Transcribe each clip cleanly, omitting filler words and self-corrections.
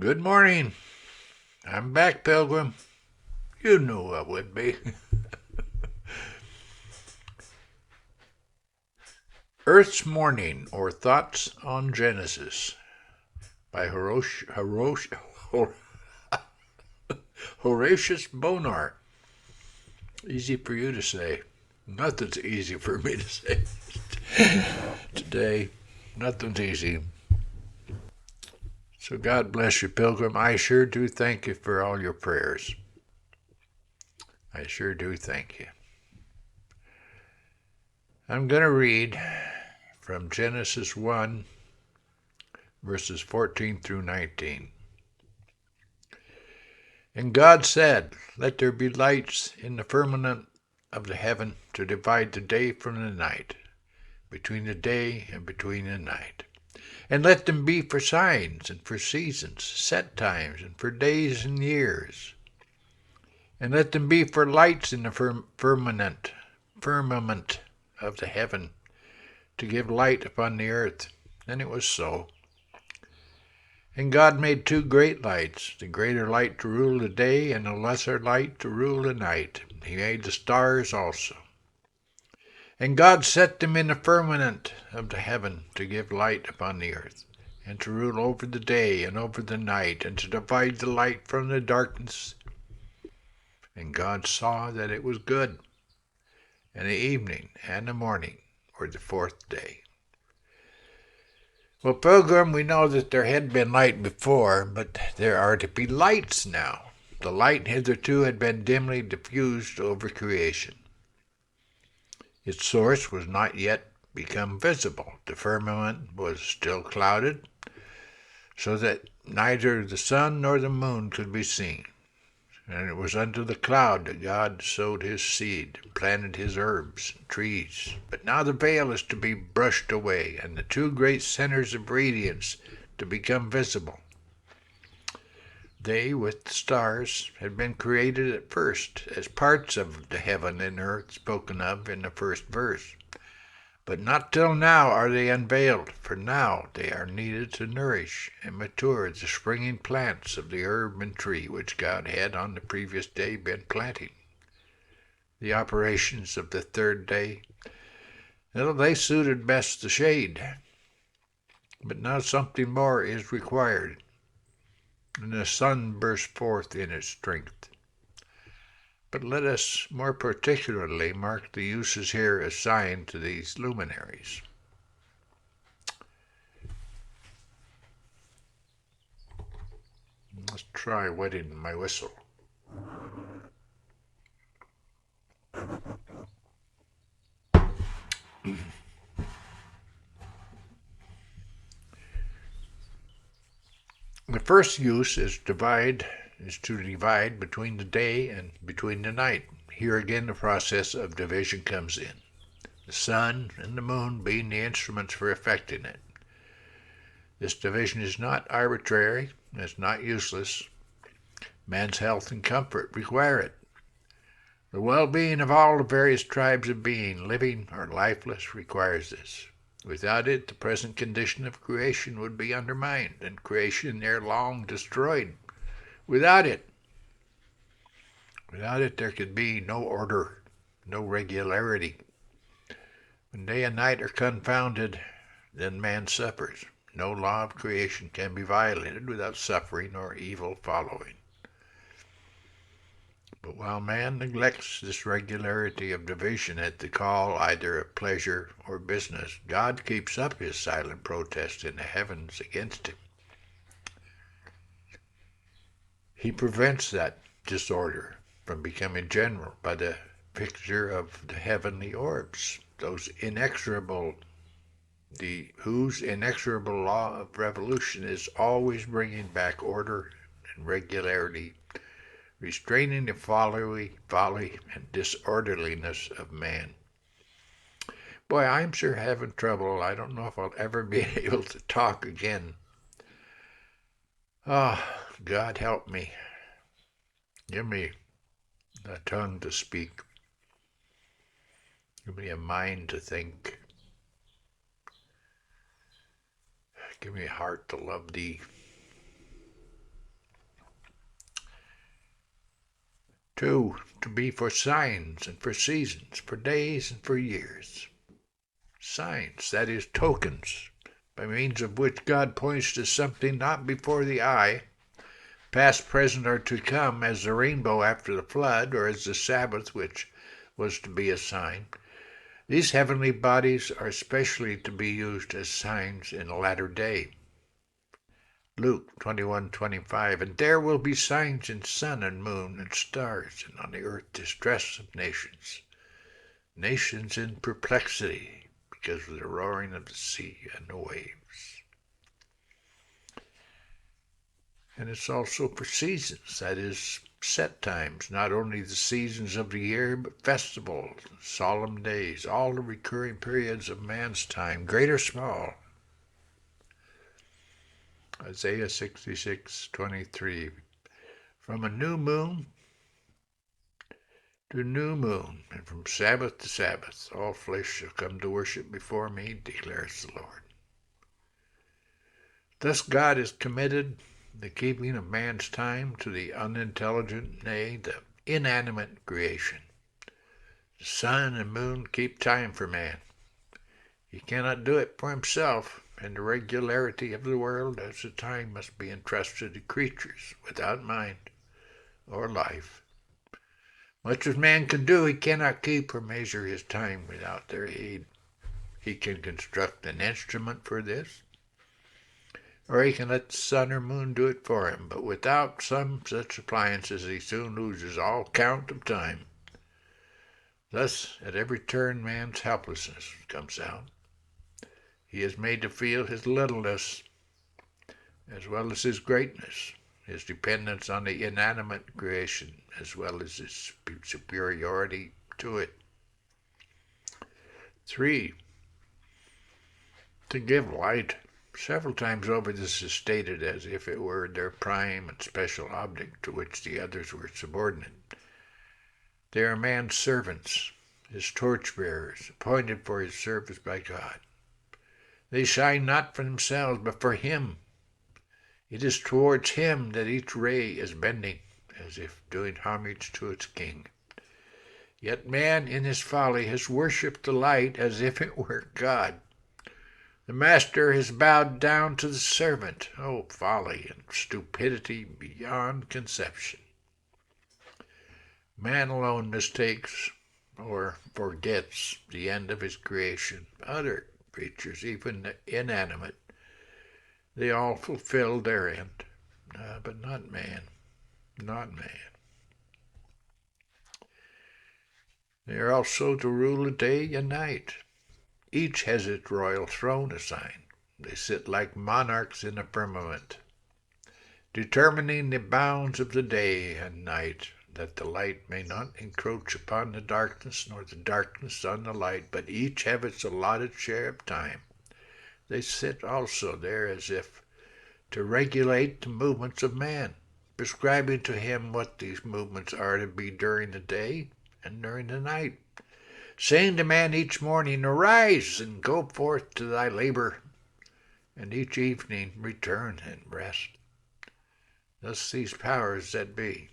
Good morning. I'm back, Pilgrim. You knew I would be. Earth's Morning, or Thoughts on Genesis, by Horatius Bonar. Easy for you to say. Nothing's easy for me to say today. Nothing's easy. So God bless you, Pilgrim. I sure do thank you for all your prayers. I sure do thank you. I'm going to read from Genesis 1, verses 14 through 19. And God said, Let there be lights in the firmament of the heaven to divide the day from the night, between the day and between the night. And let them be for signs and for seasons, set times, and for days and years. And let them be for lights in the firmament of the heaven, to give light upon the earth. And it was so. And God made two great lights, the greater light to rule the day, and the lesser light to rule the night. He made the stars also. And God set them in the firmament of the heaven to give light upon the earth, and to rule over the day and over the night, and to divide the light from the darkness. And God saw that it was good. And the evening and the morning were the fourth day. Well, Pilgrim, we know that there had been light before, but there are to be lights now. The light hitherto had been dimly diffused over creation. Its source was not yet become visible. The firmament was still clouded, so that neither the sun nor the moon could be seen. And it was under the cloud that God sowed his seed, planted his herbs and trees. But now the veil is to be brushed away, and the two great centers of radiance to become visible. They, with the stars, had been created at first as parts of the heaven and earth spoken of in the first verse. But not till now are they unveiled, for now they are needed to nourish and mature the springing plants of the herb and tree which God had on the previous day been planting. The operations of the third day, they suited best the shade. But now something more is required, and the sun burst forth in its strength. But let us more particularly mark the uses here assigned to these luminaries. Let's try wetting my whistle. The first use is to divide between the day and between the night. Here again the process of division comes in, the sun and the moon being the instruments for effecting it. This division is not arbitrary, and it's not useless. Man's health and comfort require it. The well-being of all the various tribes of being, living or lifeless, requires this. Without it, the present condition of creation would be undermined, and creation ere long destroyed. Without it, there could be no order, no regularity. When day and night are confounded, then man suffers. No law of creation can be violated without suffering or evil following. But while man neglects this regularity of division at the call either of pleasure or business, God keeps up his silent protest in the heavens against him. He prevents that disorder from becoming general by the fixture of the heavenly orbs, whose inexorable law of revolution is always bringing back order and regularity, restraining the folly and disorderliness of man. Boy, I'm sure having trouble. I don't know if I'll ever be able to talk again. Ah, oh, God help me. Give me a tongue to speak. Give me a mind to think. Give me a heart to love thee. 2, to be for signs and for seasons, for days and for years. Signs, that is, tokens, by means of which God points to something not before the eye, past, present, or to come, as the rainbow after the flood, or as the Sabbath, which was to be a sign. These heavenly bodies are specially to be used as signs in the latter day. Luke 21:25, and there will be signs in sun and moon and stars, and on the earth distress of nations, nations in perplexity because of the roaring of the sea and the waves. And it's also for seasons, that is, set times, not only the seasons of the year, but festivals, solemn days, all the recurring periods of man's time, great or small. Isaiah 66:23, from a new moon to new moon, and from Sabbath to Sabbath, all flesh shall come to worship before me, declares the Lord. Thus God has committed the keeping of man's time to the unintelligent, nay, the inanimate creation. The sun and moon keep time for man. He cannot do it for himself, and the regularity of the world as the time must be entrusted to creatures without mind or life. Much as man can do, he cannot keep or measure his time without their aid. He can construct an instrument for this, or he can let the sun or moon do it for him, but without some such appliances he soon loses all count of time. Thus, at every turn, man's helplessness comes out. He is made to feel his littleness as well as his greatness, his dependence on the inanimate creation as well as his superiority to it. 3, to give light. Several times over this is stated as if it were their prime and special object to which the others were subordinate. They are man's servants, his torchbearers, appointed for his service by God. They shine not for themselves, but for him. It is towards him that each ray is bending, as if doing homage to its king. Yet man in his folly has worshipped the light as if it were God. The master has bowed down to the servant. Oh, folly and stupidity beyond conception. Man alone mistakes or forgets the end of his creation. Other creatures, even the inanimate, they all fulfill their end, but not man, not man. They are also to rule the day and night. Each has its royal throne assigned. They sit like monarchs in the firmament, determining the bounds of the day and night, that the light may not encroach upon the darkness, nor the darkness on the light, but each have its allotted share of time. They sit also there as if to regulate the movements of man, prescribing to him what these movements are to be during the day and during the night, saying to man each morning, arise and go forth to thy labor, and each evening return and rest. Thus these powers that be,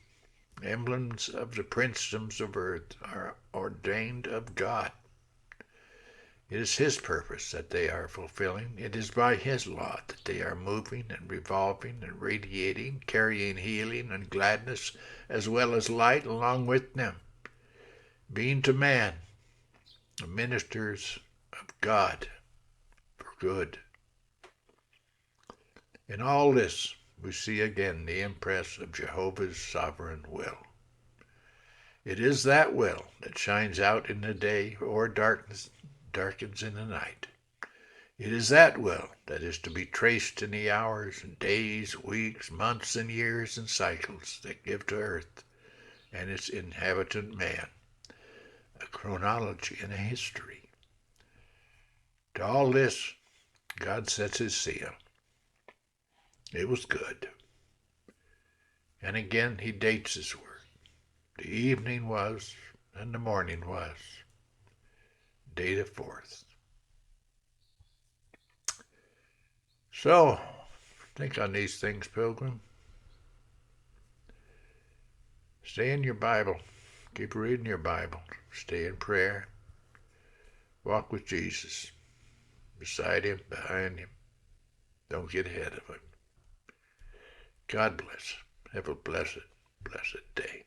emblems of the princedoms of earth, are ordained of God. It is his purpose that they are fulfilling. It is by his law that they are moving and revolving and radiating, carrying healing and gladness as well as light along with them, being to man the ministers of God for good. In all this, we see again the impress of Jehovah's sovereign will. It is that will that shines out in the day or darkens in the night. It is that will that is to be traced in the hours and days, weeks, months, and years and cycles that give to earth and its inhabitant man a chronology and a history. To all this, God sets his seal. It was good. And again he dates his work. The evening was, and the morning was, day the 4th. So, think on these things, Pilgrim. Stay in your Bible. Keep reading your Bible. Stay in prayer. Walk with Jesus. Beside him, behind him. Don't get ahead of him. God bless. Have a blessed, blessed day.